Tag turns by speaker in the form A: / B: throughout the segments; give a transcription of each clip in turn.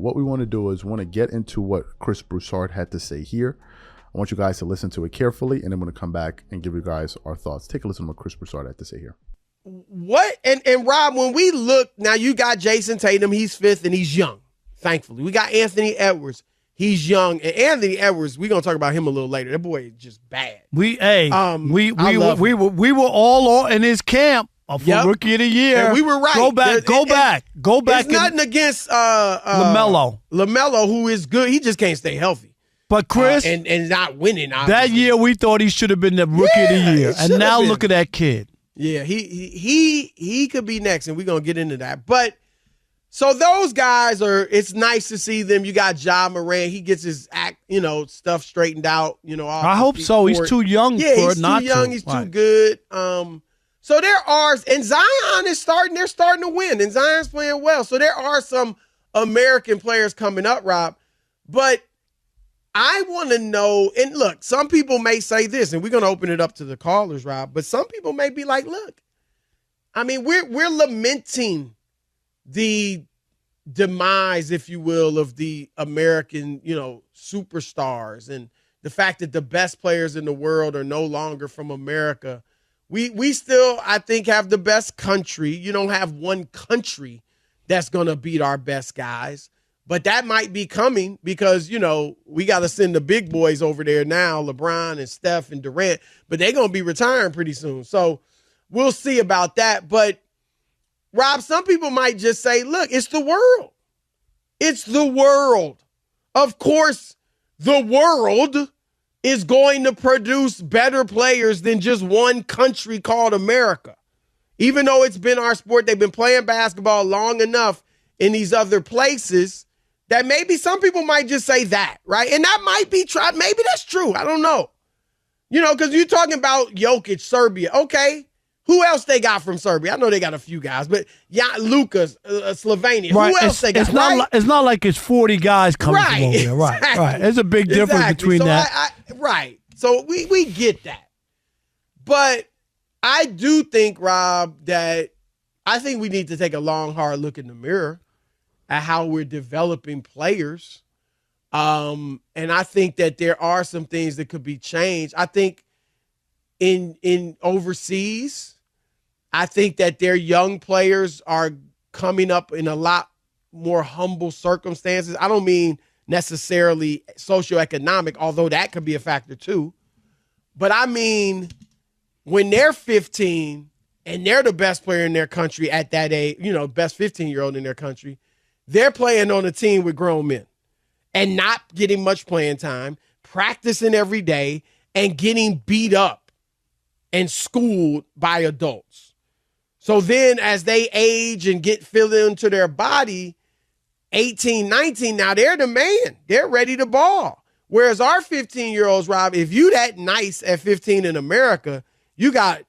A: what we want to do is we want to get into what Chris Broussard had to say here. I want you guys to listen to it carefully, and then we're going to come back and give you guys our thoughts. Take a listen to what Chris Broussard had to say here.
B: What? And Rob, when we look, now you got Jason Tatum, he's 5th, and he's young, thankfully. We got Anthony Edwards, he's young. And Anthony Edwards, we're going to talk about him a little later. That boy is just bad.
C: We were all in his camp for Rookie of the Year.
B: And we were right.
C: Go back.
B: It's nothing against
C: LaMelo.
B: LaMelo, who is good. He just can't stay healthy.
C: But Chris,
B: and not winning, obviously.
C: That year we thought he should have been the Rookie of the Year. And now look at that kid.
B: Yeah, he could be next, and we're going to get into that. But so those guys it's nice to see them. You got Ja Morant. He gets his act, stuff straightened out,
C: I hope so. He's too young for it not to.
B: He's too young. He's too good. So there are, and Zion they're starting to win, and Zion's playing well. So there are some American players coming up, Rob. But I want to know, and look, some people may say this, and we're going to open it up to the callers, Rob, but some people may be like, look, I mean, we're lamenting the demise, if you will, of the American, superstars, and the fact that the best players in the world are no longer from America. We still, I think, have the best country. You don't have one country that's going to beat our best guys. But that might be coming because, we got to send the big boys over there now, LeBron and Steph and Durant, but they're going to be retiring pretty soon. So we'll see about that. But, Rob, some people might just say, look, it's the world. It's the world. Of course, the world is going to produce better players than just one country called America. Even though it's been our sport, they've been playing basketball long enough in these other places that maybe some people might just say that, right? And that might be true. Maybe that's true. I don't know. Because you're talking about Jokic, Serbia. Okay. Who else they got from Serbia? I know they got a few guys, but Lucas, Slovenia.
C: Right.
B: Who else they got?
C: It's not like it's 40 guys coming from over there. Right.
B: Exactly.
C: Right. There's a big difference between that.
B: Right. So we get that. But I do think, Rob, that I think we need to take a long, hard look in the mirror at how we're developing players. And I think that there are some things that could be changed. I think in overseas, I think that their young players are coming up in a lot more humble circumstances. I don't mean necessarily socioeconomic, although that could be a factor too. But I mean, when they're 15 and they're the best player in their country at that age, best 15-year-old in their country, they're playing on a team with grown men and not getting much playing time, practicing every day, and getting beat up and schooled by adults. So then as they age and get filled into their body, 18, 19, now they're the man. They're ready to ball. Whereas our 15-year-olds, Rob, if you that nice at 15 in America, you got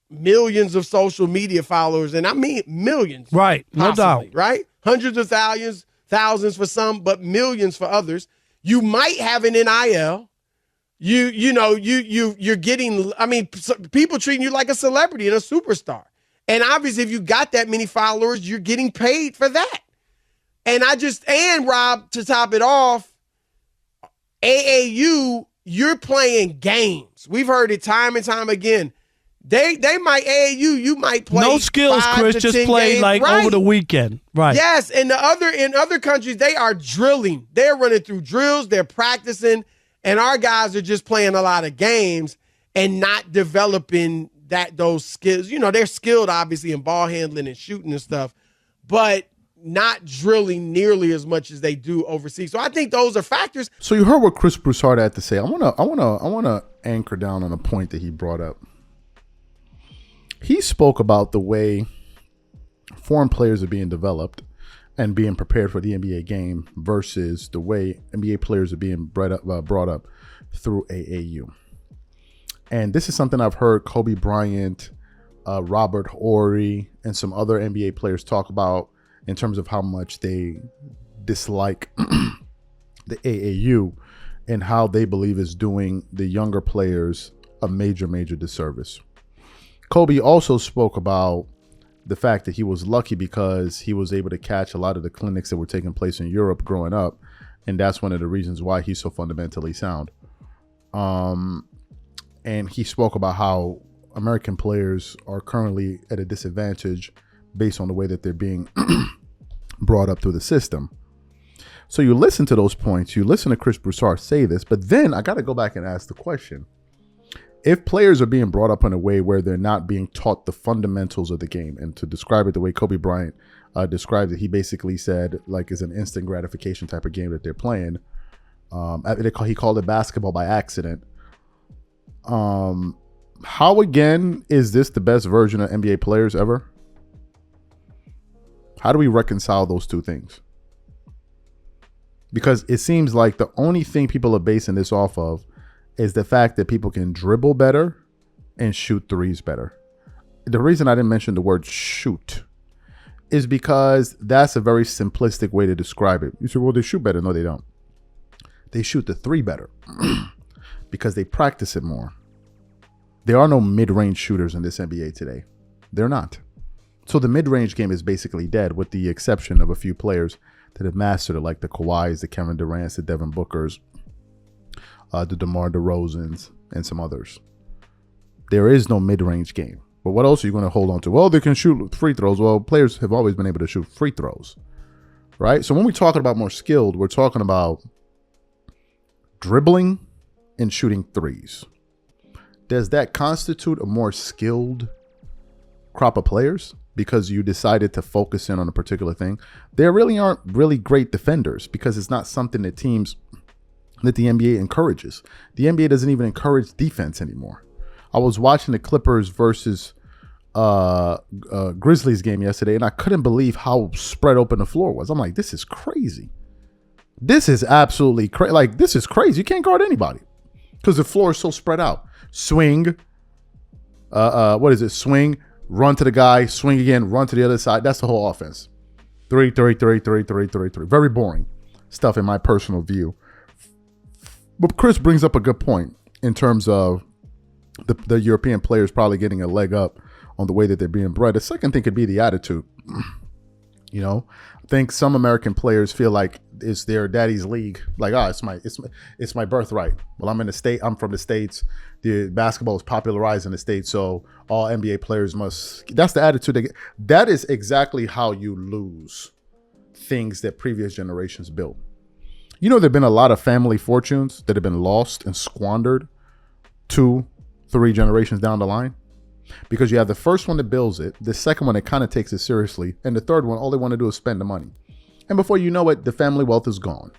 B: millions of social media followers, and I mean millions.
C: Right, no doubt.
B: Right? Hundreds of thousands for some, but millions for others. You might have an NIL. You're getting, people treating you like a celebrity and a superstar. And obviously, if you got that many followers, you're getting paid for that. And Rob, to top it off, AAU, you're playing games. We've heard it time and time again. They might AAU, you might play
C: no skills, Chris, just play games, like right. Over the weekend. Right.
B: Yes, and in other countries, they are drilling. They're running through drills, they're practicing, and our guys are just playing a lot of games and not developing those skills. They're skilled, obviously, in ball handling and shooting and stuff, but not drilling nearly as much as they do overseas. So I think those are factors.
A: So you heard what Chris Broussard had to say. I wanna anchor down on a point that he brought up. He spoke about the way foreign players are being developed and being prepared for the NBA game versus the way NBA players are being brought up through AAU. And this is something I've heard Kobe Bryant, Robert Horry, and some other NBA players talk about in terms of how much they dislike the AAU and how they believe is doing the younger players a major, major disservice. Kobe also spoke about the fact that he was lucky because he was able to catch a lot of the clinics that were taking place in Europe growing up. And that's one of the reasons why he's so fundamentally sound. And he spoke about how American players are currently at a disadvantage based on the way that they're being brought up through the system. So you listen to those points, you listen to Chris Broussard say this, but then I got to go back and ask the question. If players are being brought up in a way where they're not being taught the fundamentals of the game, and to describe it the way Kobe Bryant described it, he basically said, like, it's an instant gratification type of game that they're playing. He called it basketball by accident. How, again, is this the best version of NBA players ever? How do we reconcile those two things? Because it seems like the only thing people are basing this off of is the fact that people can dribble better and shoot threes better. The reason I didn't mention the word shoot is because that's a very simplistic way to describe it. You say, well, they shoot better. No, they don't. They shoot the three better because they practice it more. There are no mid-range shooters in this NBA today. They're not. So the mid-range game is basically dead, with the exception of a few players that have mastered it, like the Kawhis, the Kevin Durant's, the Devin Bookers, the DeMar DeRozans, and some others. There is no mid-range game. But what else are you going to hold on to? Well, they can shoot free throws. Well, players have always been able to shoot free throws, right? So when we're talking about more skilled, we're talking about dribbling and shooting threes. Does that constitute a more skilled crop of players because you decided to focus in on a particular thing? There really aren't really great defenders because it's not something that the NBA encourages. The NBA doesn't even encourage defense anymore. I was watching the Clippers versus Grizzlies game yesterday, and I couldn't believe how spread open the floor was. I'm like, this is crazy. This is absolutely crazy. Like, this is crazy. You can't guard anybody because the floor is so spread out. Swing. Swing, run to the guy, swing again, run to the other side. That's the whole offense. Three. Very boring stuff in my personal view. But Chris brings up a good point in terms of the European players probably getting a leg up on the way that they're being bred. The second thing could be the attitude. You know, I think some American players feel like it's their daddy's league. Like, it's my birthright. Well, I'm from the States. The basketball is popularized in the States, so all NBA players must. That's the attitude they get. That is exactly how you lose things that previous generations built. You know, there've been a lot of family fortunes that have been lost and squandered 2-3 generations down the line. Because you have the first one that builds it, the second one that kind of takes it seriously, and the third one, all they want to do is spend the money. And before you know it, the family wealth is gone.